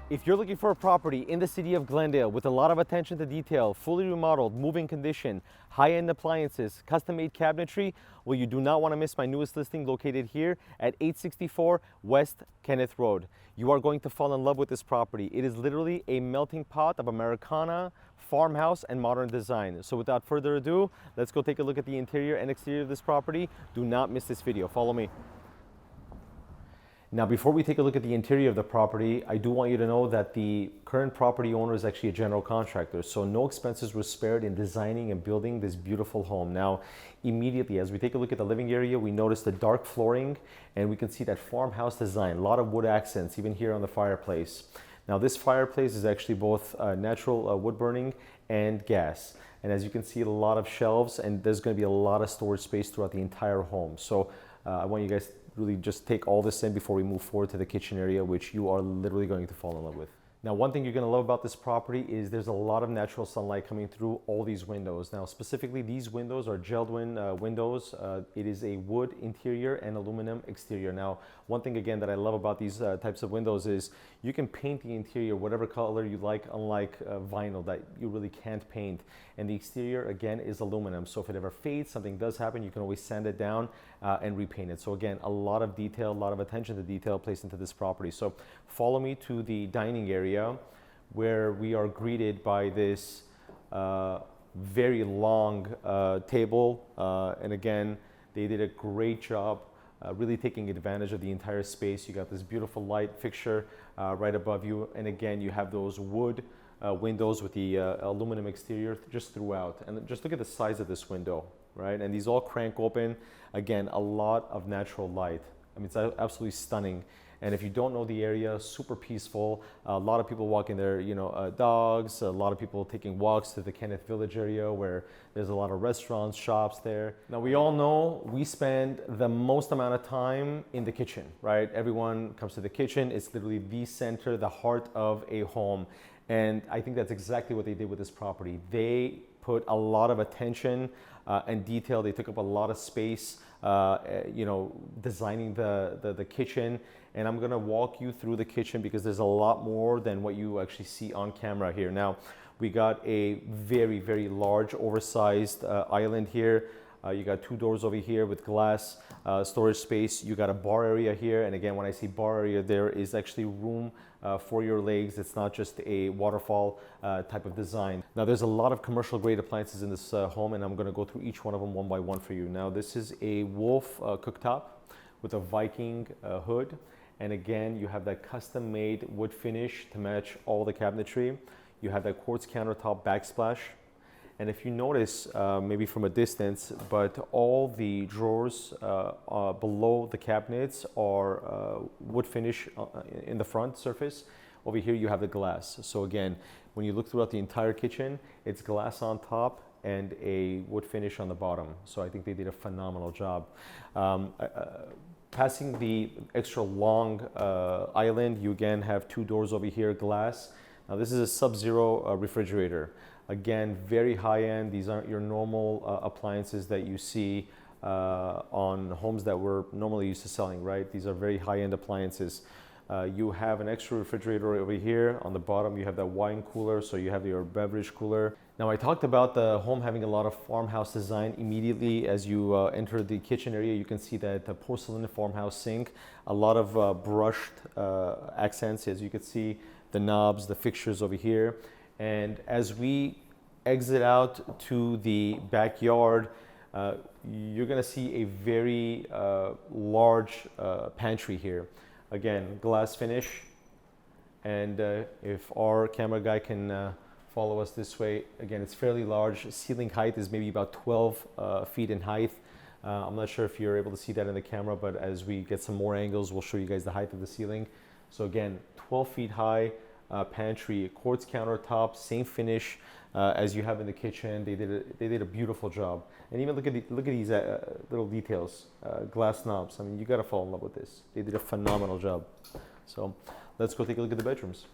If you're looking for a property in the city of Glendale with a lot of attention to detail, fully remodeled, moving condition, high-end appliances, custom-made cabinetry, well, you do not want to miss my newest listing located here at 864 West Kenneth Road. You are going to fall in love with this property. It is literally a melting pot of Americana, farmhouse, and modern design. So without further ado, let's go take a look at the interior and exterior of this property. Do not miss this video. Follow me. Now, before we take a look at the interior of the property, I do want you to know that the current property owner is actually a general contractor, so no expenses were spared in designing and building this beautiful home. Now, immediately, as we take a look at the living area, we notice the dark flooring, and we can see that farmhouse design, a lot of wood accents, even here on the fireplace. Now, this fireplace is actually both natural wood burning and gas. And as you can see, a lot of shelves, and there's going to be a lot of storage space throughout the entire home. So I want you guys really just take all this in before we move forward to the kitchen area, which you are literally going to fall in love with. Now, one thing you're going to love about this property is there's a lot of natural sunlight coming through all these windows. Now, specifically, these windows are gelled-in windows. It is a wood interior and aluminum exterior. Now, one thing again that I love about these types of windows is you can paint the interior whatever color you like, unlike vinyl that you really can't paint. And the exterior, again, is aluminum. So if it ever fades, something does happen, you can always sand it down and repaint it. So again, a lot of detail, a lot of attention to detail placed into this property. So follow me to the dining area where we are greeted by this very long table. And again, they did a great job really taking advantage of the entire space. You got this beautiful light fixture right above you. And again, you have those wood windows with the aluminum exterior just throughout. And just look at the size of this window, right? And these all crank open. Again, a lot of natural light. I mean, it's absolutely stunning. And if you don't know the area, super peaceful. A lot of people walking there, dogs, a lot of people taking walks to the Kenneth Village area where there's a lot of restaurants, shops there. Now, we all know we spend the most amount of time in the kitchen, right? Everyone comes to the kitchen. It's literally the center, the heart of a home. And I think that's exactly what they did with this property. They put a lot of attention and detail. They took up a lot of space, designing the kitchen. And I'm gonna walk you through the kitchen because there's a lot more than what you actually see on camera here. Now, we got a very, very large, oversized island here. You got two doors over here with glass storage space. You got a bar area here. And again, when I say bar area, there is actually room for your legs. It's not just a waterfall type of design. Now, there's a lot of commercial grade appliances in this home, and I'm gonna go through each one of them one by one for you. Now, this is a Wolf cooktop with a Viking hood. And again, you have that custom made wood finish to match all the cabinetry. You have that quartz countertop backsplash. And if you notice, maybe from a distance, but all the drawers below the cabinets are wood finish in the front surface. Over here, you have the glass. So again, when you look throughout the entire kitchen, it's glass on top and a wood finish on the bottom. So I think they did a phenomenal job. Passing the extra long island, you again have two doors over here, glass. Now this is a Sub-Zero refrigerator. Again, very high end. These aren't your normal appliances that you see on homes that we're normally used to selling, right? These are very high end appliances. You have an extra refrigerator over here. On the bottom, you have that wine cooler, so you have your beverage cooler. Now, I talked about the home having a lot of farmhouse design. Immediately as you enter the kitchen area, you can see that the porcelain farmhouse sink, a lot of brushed accents, as you can see, the knobs, the fixtures over here. And as we exit out to the backyard, you're gonna see a very large pantry here. Again, glass finish. And if our camera guy can follow us this way, again, it's fairly large. Ceiling height is maybe about 12 feet in height. I'm not sure if you're able to see that in the camera, but as we get some more angles, we'll show you guys the height of the ceiling. So again, 12 feet high pantry, quartz countertop, same finish as you have in the kitchen. They did a beautiful job. And even look at these little details, glass knobs. I mean, you gotta fall in love with this. They did a phenomenal job. So let's go take a look at the bedrooms.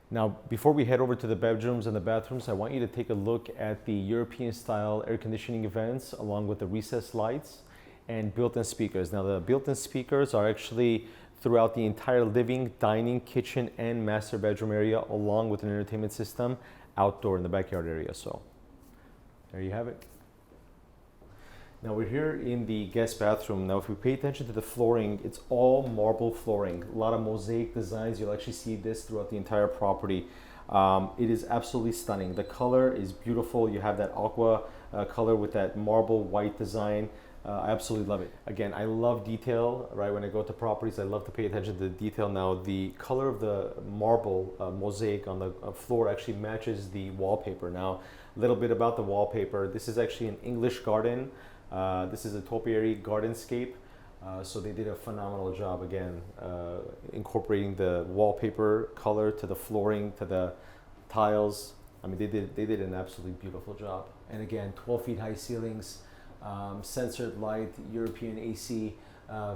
Now, before we head over to the bedrooms and the bathrooms, I want you to take a look at the European style air conditioning vents along with the recessed lights and built-in speakers. Now, the built-in speakers are actually throughout the entire living, dining, kitchen, and master bedroom area, along with an entertainment system outdoor in the backyard area. So there you have it. Now we're here in the guest bathroom. Now if we pay attention to the flooring, it's all marble flooring. A lot of mosaic designs. You'll actually see this throughout the entire property. It is absolutely stunning. The color is beautiful. You have that aqua color with that marble white design. I absolutely love it. Again, I love detail, right? When I go to properties, I love to pay attention to the detail. Now, the color of the marble mosaic on the floor actually matches the wallpaper. Now, a little bit about the wallpaper. This is actually an English garden. This is a topiary gardenscape. So they did a phenomenal job, again, incorporating the wallpaper color to the flooring, to the tiles. I mean, they did an absolutely beautiful job. And again, 12 feet high ceilings, censored light, European AC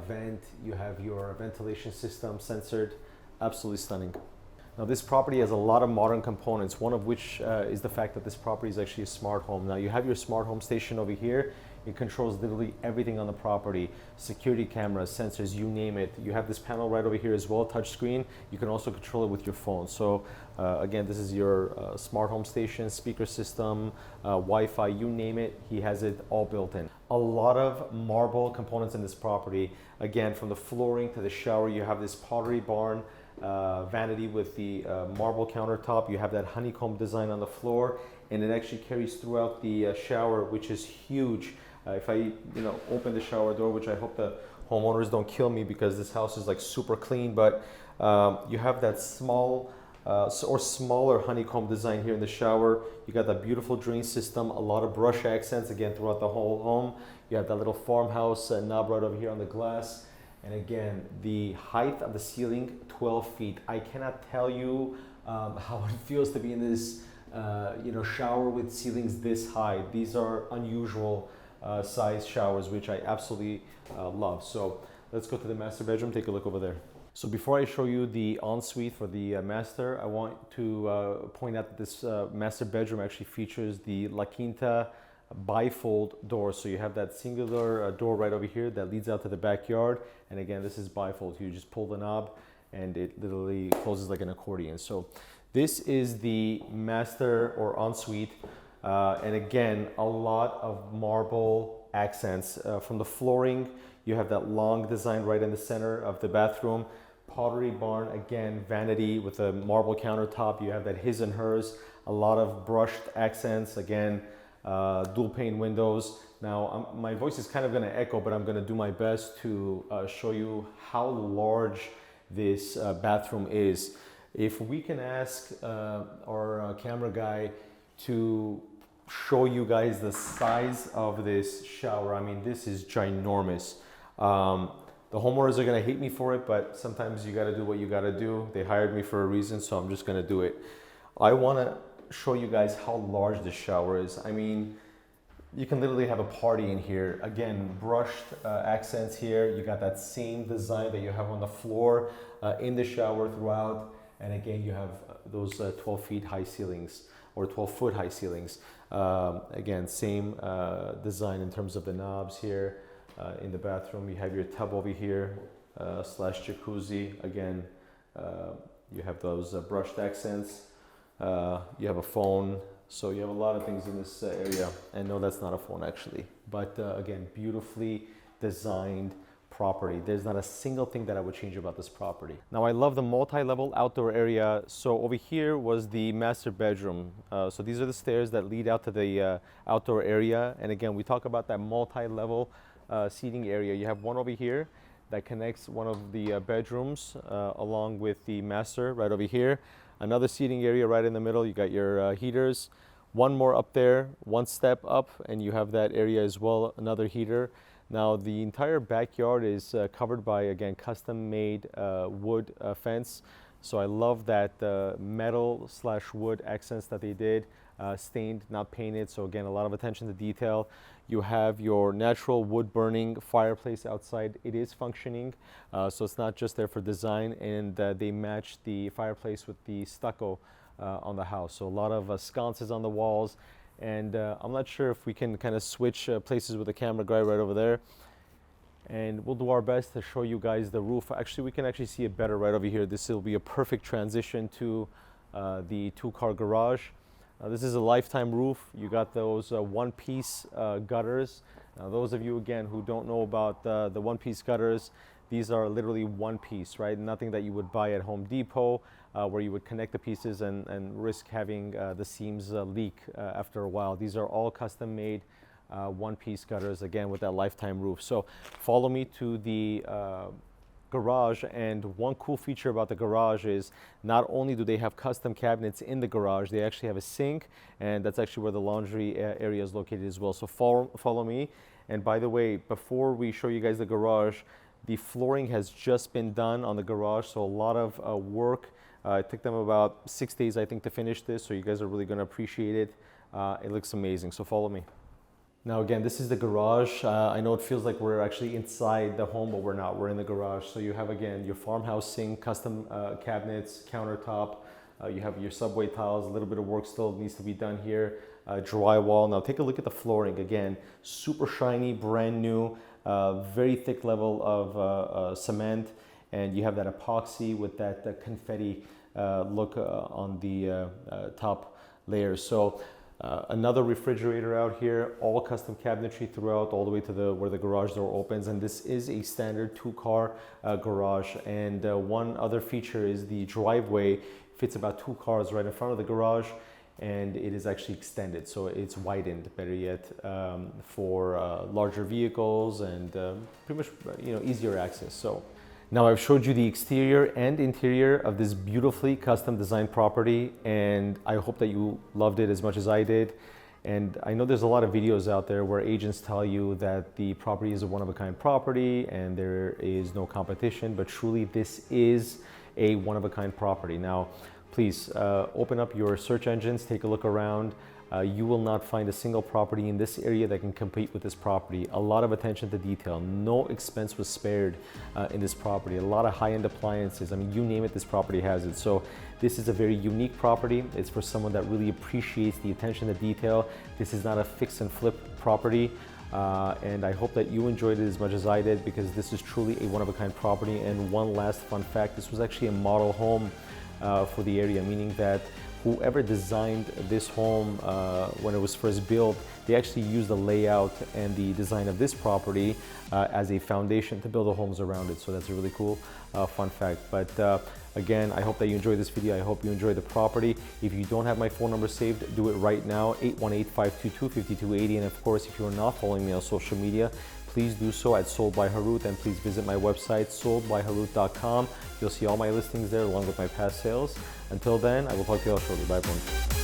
vent. You have your ventilation system censored. Absolutely stunning. Now this property has a lot of modern components, one of which is the fact that this property is actually a smart home. Now you have your smart home station over here. It controls literally everything on the property. Security cameras, sensors, you name it. You have this panel right over here as well, touch screen. You can also control it with your phone. So again, this is your smart home station, speaker system, Wi-Fi, you name it. He has it all built in. A lot of marble components in this property. Again, from the flooring to the shower, you have this pottery barn vanity with the marble countertop. You have that honeycomb design on the floor, and it actually carries throughout the shower, which is huge. If I open the shower door, which I hope the homeowners don't kill me because this house is like super clean, but you have that small or smaller honeycomb design here in the shower. You got that beautiful drain system, a lot of brush accents again throughout the whole home. You have that little farmhouse knob right over here on the glass. And again, the height of the ceiling, 12 feet. I cannot tell you how it feels to be in this shower with ceilings this high. These are unusual size showers, which I absolutely love. So let's go to the master bedroom, take a look over there. So before I show you the ensuite for the master, I want to point out that this master bedroom actually features the La Quinta bifold door. So you have that singular door right over here that leads out to the backyard. And again, this is bifold. You just pull the knob and it literally closes like an accordion. So this is the master or ensuite. And again, a lot of marble accents. From the flooring, you have that long design right in the center of the bathroom. Pottery barn, again, vanity with a marble countertop. You have that his and hers. A lot of brushed accents, again, dual pane windows. Now, my voice is kind of going to echo, but I'm going to do my best to show you how large this bathroom is. If we can ask our camera guy to show you guys the size of this shower. I mean, this is ginormous. The homeowners are gonna hate me for it, but sometimes you gotta do what you gotta do. They hired me for a reason, so I'm just gonna do it. I wanna show you guys how large this shower is. I mean, you can literally have a party in here. Again, brushed accents here. You got that same design that you have on the floor in the shower throughout. And again, you have those 12 feet high ceilings or 12 foot high ceilings. Again, same design in terms of the knobs here. In the bathroom, you have your tub over here slash jacuzzi. Again, you have those brushed accents. You have a phone. So you have a lot of things in this area. And no, that's not a phone actually. But again, beautifully designed property. There's not a single thing that I would change about this property. Now I love the multi-level outdoor area. So over here was the master bedroom. So these are the stairs that lead out to the outdoor area. And again, we talk about that multi-level seating area. You have one over here that connects one of the bedrooms along with the master right over here. Another seating area right in the middle. You got your heaters. One more up there, one step up, and you have that area as well, another heater. Now the entire backyard is covered by, again, custom-made wood fence. So I love that metal slash wood accents that they did, stained, not painted. So again, a lot of attention to detail. You have your natural wood burning fireplace outside. It is functioning, so it's not just there for design, and they match the fireplace with the stucco on the house. So a lot of sconces on the walls. And I'm not sure if we can kind of switch places with the camera guy right over there. and we'll do our best to show you guys the roof. Actually, we can actually see it better right over here. This will be a perfect transition to the two-car garage. This is a lifetime roof. You got those one-piece gutters. Now, those of you, again, who don't know about the one-piece gutters, these are literally one piece, right? Nothing that you would buy at Home Depot, where you would connect the pieces and risk having the seams leak after a while. These are all custom made one-piece gutters, again, with that lifetime roof. So follow me to the garage, and one cool feature about the garage is not only do they have custom cabinets in the garage, they actually have a sink, and that's actually where the laundry area is located as well. So follow me. And by the way, before we show you guys the garage, the flooring has just been done on the garage, so a lot of work. It took them about 6 days, I think, to finish this, so you guys are really going to appreciate it. It looks amazing, so follow me. Now again, this is the garage. I know it feels like we're actually inside the home, but we're not. We're in the garage. So you have, again, your farmhouse sink, custom cabinets, countertop. You have your subway tiles. A little bit of work still needs to be done here. Drywall. Now take a look at the flooring. Again, super shiny, brand new, very thick level of cement. And you have that epoxy with that confetti look on the top layer. So another refrigerator out here, all custom cabinetry throughout, all the way to where the garage door opens. And this is a standard two-car garage. And one other feature is the driveway fits about 2 cars right in front of the garage, and it is actually extended, so it's widened, better yet, for larger vehicles and pretty much, easier access. So now I've showed you the exterior and interior of this beautifully custom designed property, and I hope that you loved it as much as I did. And I know there's a lot of videos out there where agents tell you that the property is a one-of-a-kind property and there is no competition, but truly this is a one-of-a-kind property. Now, please open up your search engines, take a look around. You will not find a single property in this area that can compete with this property. A lot of attention to detail. No expense was spared in this property. A lot of high-end appliances. I mean, you name it, this property has it. So this is a very unique property. It's for someone that really appreciates the attention to detail. This is not a fix and flip property. And I hope that you enjoyed it as much as I did, because this is truly a one-of-a-kind property. And one last fun fact, this was actually a model home for the area, meaning that whoever designed this home when it was first built, they actually used the layout and the design of this property as a foundation to build the homes around it. So that's a really cool fun fact. But again, I hope that you enjoyed this video. I hope you enjoyed the property. If you don't have my phone number saved, do it right now, 818-522-5280. And of course, if you're not following me on social media, please do so at Sold by Harout, and please visit my website, soldbyharout.com. You'll see all my listings there along with my past sales. Until then, I will talk to you all shortly. Bye, everyone.